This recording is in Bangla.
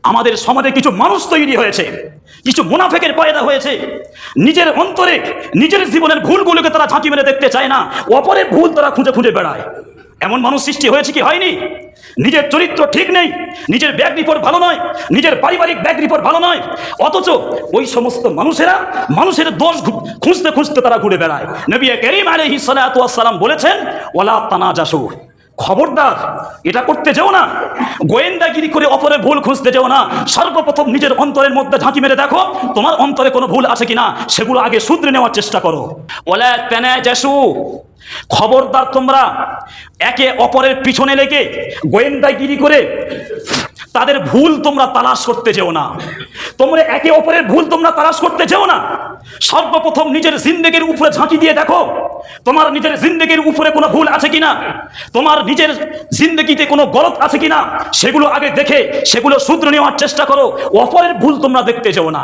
আমাদের সমাজে কিছু মানুষ তৈরি হয়েছে, কিছু মুনাফিকের পয়দা হয়েছে। নিজের অন্তরে নিজের জীবনের ভুলগুলোকে তারা ঝাঁকি মেরে দেখতে চায় না, অপরের ভুল তারা খুঁজে খুঁজে বেড়ায়। এমন মানুষ সৃষ্টি হয়েছে কি হয়নি? নিজের চরিত্র ঠিক নেই, নিজের ব্যাগ রিপোর্ট ভালো নয়, নিজের পারিবারিক ব্যাগ রিপোর্ট ভালো নয়, অথচ ওই সমস্ত মানুষেরা মানুষের দোষ খুঁজতে খুঁজতে তারা ঘুরে বেড়ায়। নবী করিম আলাইহিস সালাতু ওয়াস সালাম বলেছেন, ওয়ালা তানাজাসু, খবরদার এটা করতে যেও না, গোয়েন্দাগিরি করে অপরের ভুল খুঁজতে যেও না। সর্বপ্রথম নিজের অন্তরের মধ্যে ঝাঁকি মেরে দেখো তোমার অন্তরে কোনো ভুল আছে কিনা, সেগুলো আগে শুধরে নেওয়ার চেষ্টা করো। ওয়ালা তানাজাসু, খবরদার তোমরা একে অপরের পিছনে লেগে গোয়েন্দাগিরি করে তাদের ভুল তোমরা তালাশ করতে যেও না। তোমরা একে অপরের ভুল তোমরা তালাশ করতে যেও না। সর্বপ্রথম নিজের জিন্দেগির উপরে ঝাঁকি দিয়ে দেখো তোমার নিজের জিন্দেগির উপরে কোনো ভুল আছে কিনা, তোমার নিজের জিন্দেগিতে কোনো গলত আছে কিনা, সেগুলো আগে দেখে সেগুলো শুধরে নেওয়ার চেষ্টা করো। অপরের ভুল তোমরা দেখতে যেও না।